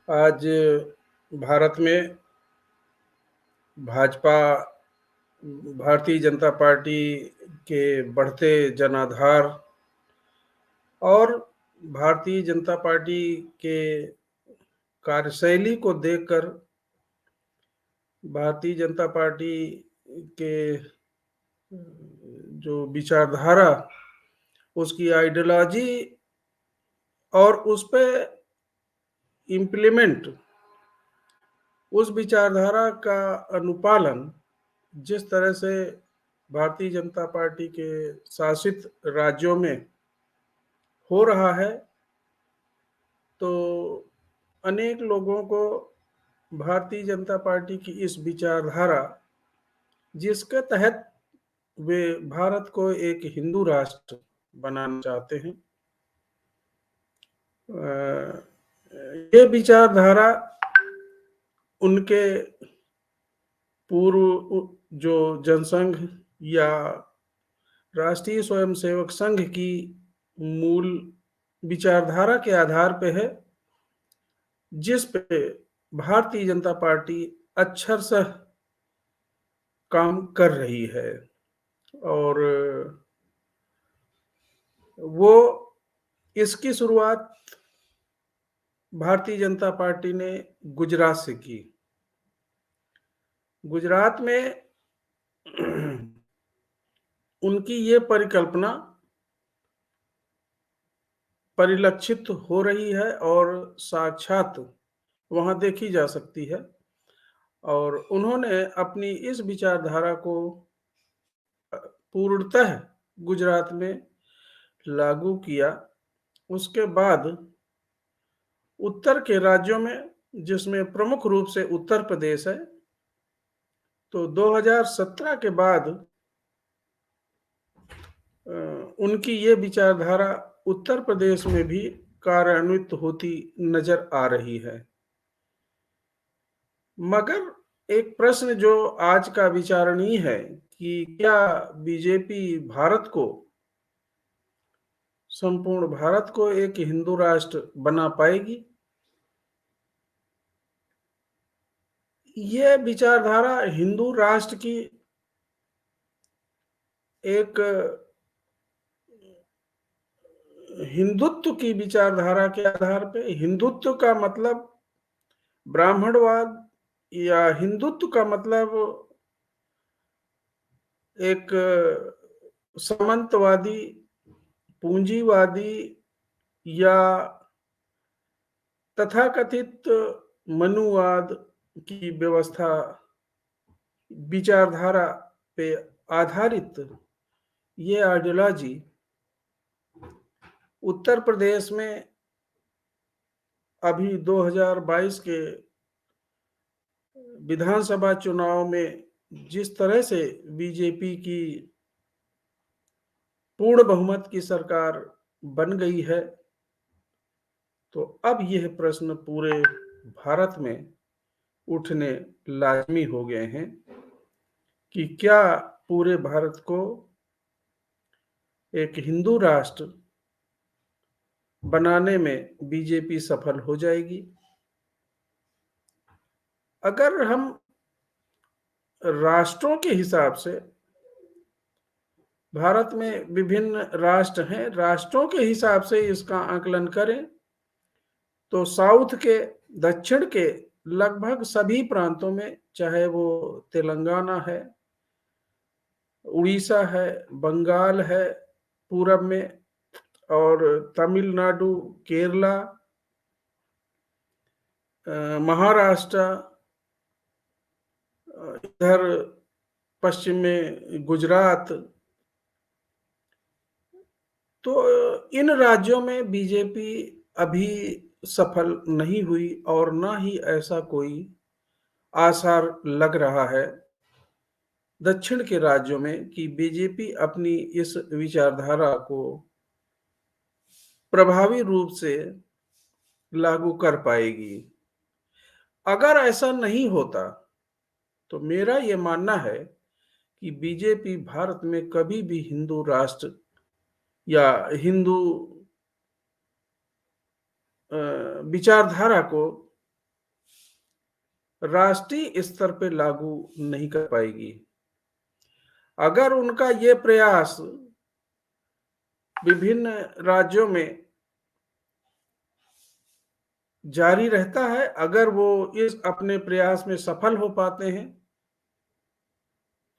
आज भारत में भाजपा भारतीय जनता पार्टी के बढ़ते जनाधार और भारतीय जनता पार्टी के कार्यशैली को देखकर भारतीय जनता पार्टी के जो विचारधारा, उसकी आइडियोलॉजी और उस पे इम्प्लीमेंट, उस विचारधारा का अनुपालन जिस तरह से भारतीय जनता पार्टी के शासित राज्यों में हो रहा है, तो अनेक लोगों को भारतीय जनता पार्टी की इस विचारधारा, जिसके तहत वे भारत को एक हिंदू राष्ट्र बनाना चाहते हैं, ये विचारधारा उनके पूर्व जो जनसंघ या राष्ट्रीय स्वयंसेवक संघ की मूल विचारधारा के आधार पे है, जिस पे भारतीय जनता पार्टी अक्षरशः काम कर रही है। और वो इसकी शुरुआत भारतीय जनता पार्टी ने गुजरात से की। गुजरात में उनकी ये परिकल्पना परिलक्षित हो रही है और साक्षात वहां देखी जा सकती है। और उन्होंने अपनी इस विचारधारा को पूर्णतः गुजरात में लागू किया। उसके बाद उत्तर के राज्यों में, जिसमें प्रमुख रूप से उत्तर प्रदेश है, तो 2017 के बाद उनकी ये विचारधारा उत्तर प्रदेश में भी कार्यान्वित होती नजर आ रही है। मगर एक प्रश्न जो आज का विचारणीय है कि क्या बीजेपी भारत को, संपूर्ण भारत को एक हिंदू राष्ट्र बना पाएगी? ये विचारधारा हिंदू राष्ट्र की एक हिंदुत्व की विचारधारा के आधार पे, हिंदुत्व का मतलब ब्राह्मणवाद या हिंदुत्व का मतलब एक सामंतवादी, पूंजीवादी या तथाकथित मनुवाद की व्यवस्था, विचारधारा पे आधारित ये आइडियोलॉजी उत्तर प्रदेश में अभी 2022 के विधानसभा चुनाव में जिस तरह से बीजेपी की पूर्ण बहुमत की सरकार बन गई है, तो अब यह प्रश्न पूरे भारत में उठने लाजमी हो गए हैं कि क्या पूरे भारत को एक हिंदू राष्ट्र बनाने में बीजेपी सफल हो जाएगी? अगर हम राष्ट्रों के हिसाब से, भारत में विभिन्न राष्ट्र हैं, राष्ट्रों के हिसाब से इसका आकलन करें तो साउथ के, दक्षिण के लगभग सभी प्रांतों में, चाहे वो तेलंगाना है, उड़ीसा है, बंगाल है पूरब में, और तमिलनाडु, केरला, महाराष्ट्र, इधर पश्चिम में गुजरात, तो इन राज्यों में बीजेपी अभी सफल नहीं हुई और ना ही ऐसा कोई आसार लग रहा है दक्षिण के राज्यों में कि बीजेपी अपनी इस विचारधारा को प्रभावी रूप से लागू कर पाएगी। अगर ऐसा नहीं होता तो मेरा यह मानना है कि बीजेपी भारत में कभी भी हिंदू राष्ट्र या हिंदू विचारधारा को राष्ट्रीय स्तर पे लागू नहीं कर पाएगी। अगर उनका ये प्रयास विभिन्न राज्यों में जारी रहता है, अगर वो इस अपने प्रयास में सफल हो पाते हैं,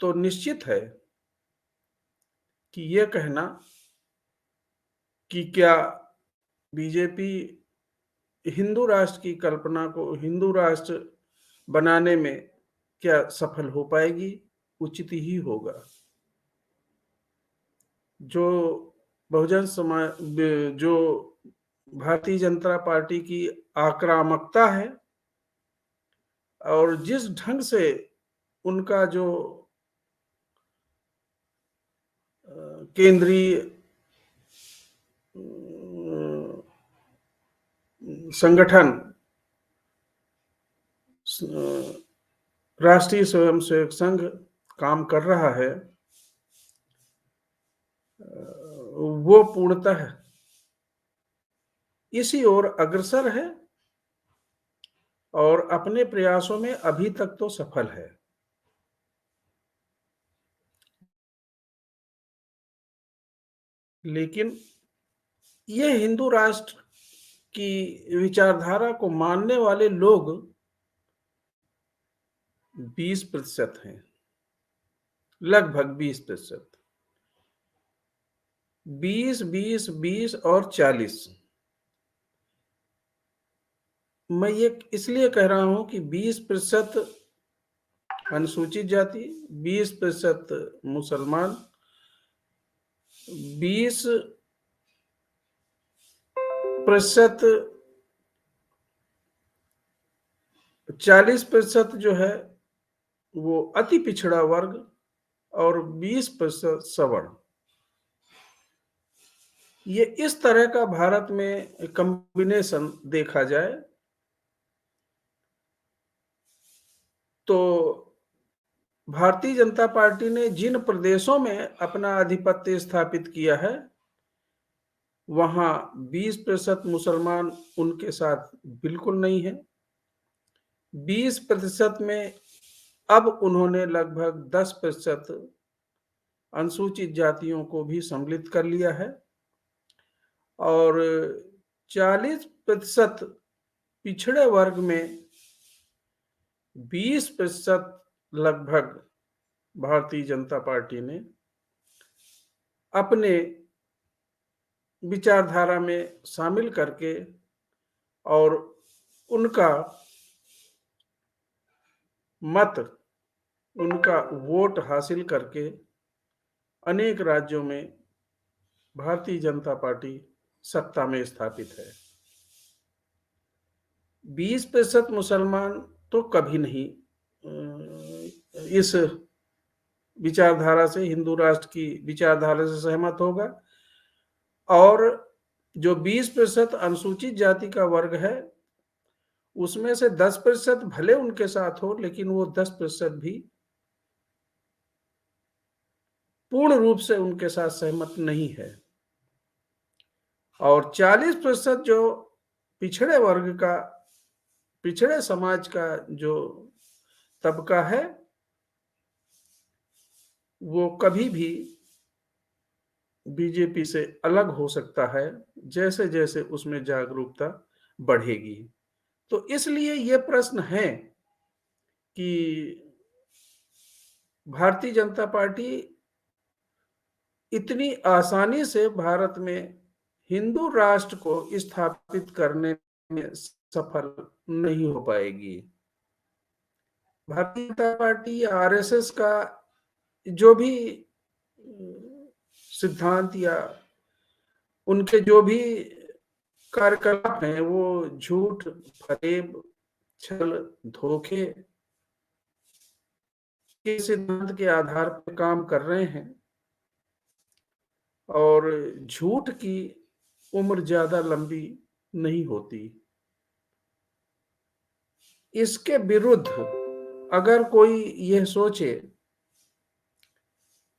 तो निश्चित है कि ये कहना कि क्या बीजेपी हिंदू राष्ट्र की कल्पना को हिंदू राष्ट्र बनाने में क्या सफल हो पाएगी, उचित ही होगा। जो बहुजन समाज जो भारतीय जनता पार्टी की आक्रामकता है और जिस ढंग से उनका जो केंद्रीय संगठन राष्ट्रीय स्वयंसेवक संघ काम कर रहा है, वो पूर्णतः इसी ओर अग्रसर है और अपने प्रयासों में अभी तक तो सफल है। लेकिन ये हिंदू राष्ट्र की विचारधारा को मानने वाले लोग 20% हैं, लगभग 20%। 20, 20, 20 और 40। मैं ये इसलिए कह रहा हूं कि 20% अनुसूचित जाति, 20% मुसलमान, 20%, 40% जो है वो अति पिछड़ा वर्ग और 20% सवर्ण। ये इस तरह का भारत में कॉम्बिनेशन देखा जाए तो भारतीय जनता पार्टी ने जिन प्रदेशों में अपना आधिपत्य स्थापित किया है, वहां 20% मुसलमान उनके साथ बिल्कुल नहीं है। 20% में अब उन्होंने लगभग 10% अनुसूचित जातियों को भी सम्मिलित कर लिया है और 40% पिछड़े वर्ग में 20% लगभग भारतीय जनता पार्टी ने अपने विचारधारा में शामिल करके और उनका मत, उनका वोट हासिल करके अनेक राज्यों में भारतीय जनता पार्टी सत्ता में स्थापित है। 20% मुसलमान तो कभी नहीं इस विचारधारा से, हिंदू राष्ट्र की विचारधारा से सहमत होगा और जो 20% अनुसूचित जाति का वर्ग है, उसमें से 10% भले उनके साथ हो, लेकिन वो 10% भी पूर्ण रूप से उनके साथ सहमत नहीं है। और 40% जो पिछड़े वर्ग का, पिछड़े समाज का जो तबका है, वो कभी भी बीजेपी से अलग हो सकता है जैसे जैसे उसमें जागरूकता बढ़ेगी। तो इसलिए ये प्रश्न है कि भारतीय जनता पार्टी इतनी आसानी से भारत में हिंदू राष्ट्र को स्थापित करने में सफल नहीं हो पाएगी। भारतीय जनता पार्टी या आरएसएस का जो भी सिद्धांत या उनके जो भी कार्यकलाप हैं, वो झूठ, फरेब, छल, धोखे के सिद्धांत के आधार पर काम कर रहे हैं और झूठ की उम्र ज्यादा लंबी नहीं होती। इसके विरुद्ध अगर कोई यह सोचे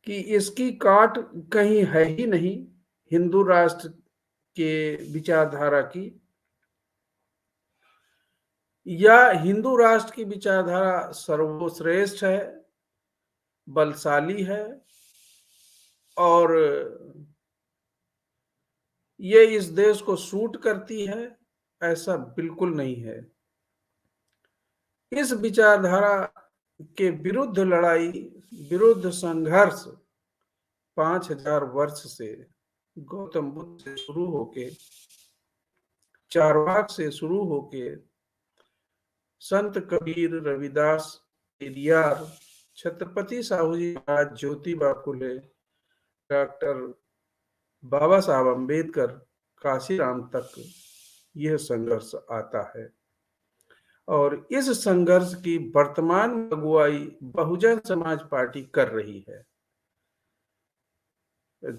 कि इसकी काट कहीं है ही नहीं हिंदू राष्ट्र के विचारधारा की, या हिंदू राष्ट्र की विचारधारा सर्वश्रेष्ठ है, बलशाली है और ये इस देश को सूट करती है? ऐसा बिल्कुल नहीं है। इस विचारधारा के विरुद्ध लड़ाई, विरुद्ध संघर्ष 5000 वर्ष से गौतम बुद्ध से शुरू होके, चारवाक से शुरू होके, संत कबीर, रविदास, पेरियार, छत्रपति साहू जी महाराज, ज्योतिबा फुले, डॉक्टर बाबा साहब अम्बेडकर, काशीराम तक यह संघर्ष आता है। और इस संघर्ष की वर्तमान अगुवाई बहुजन समाज पार्टी कर रही है।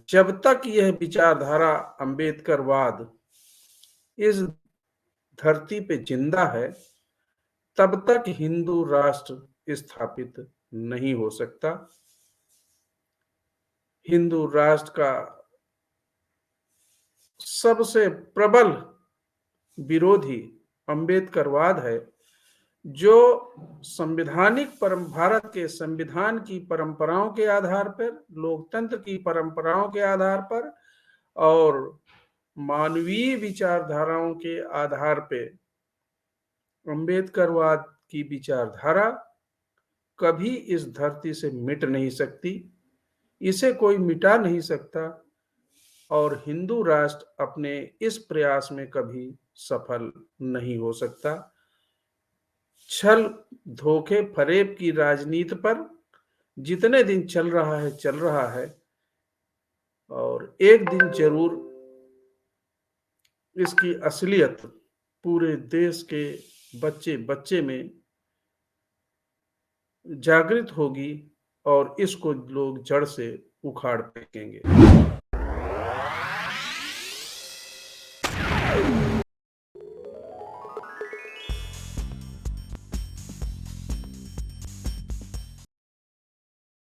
जब तक यह विचारधारा अम्बेडकरवाद इस धरती पे जिंदा है, तब तक हिंदू राष्ट्र स्थापित नहीं हो सकता। हिंदू राष्ट्र का सबसे प्रबल विरोधी अम्बेडकरवाद है, जो संवैधानिक भारत के संविधान की परंपराओं के आधार पर, लोकतंत्र की परंपराओं के आधार पर और मानवीय विचारधाराओं के आधार पर अम्बेडकरवाद की विचारधारा कभी इस धरती से मिट नहीं सकती, इसे कोई मिटा नहीं सकता और हिंदू राष्ट्र अपने इस प्रयास में कभी सफल नहीं हो सकता। छल, धोखे, फरेब की राजनीति पर जितने दिन चल रहा है और एक दिन जरूर इसकी असलियत पूरे देश के बच्चे बच्चे में जागृत होगी और इसको लोग जड़ से उखाड़ फेंकेंगे।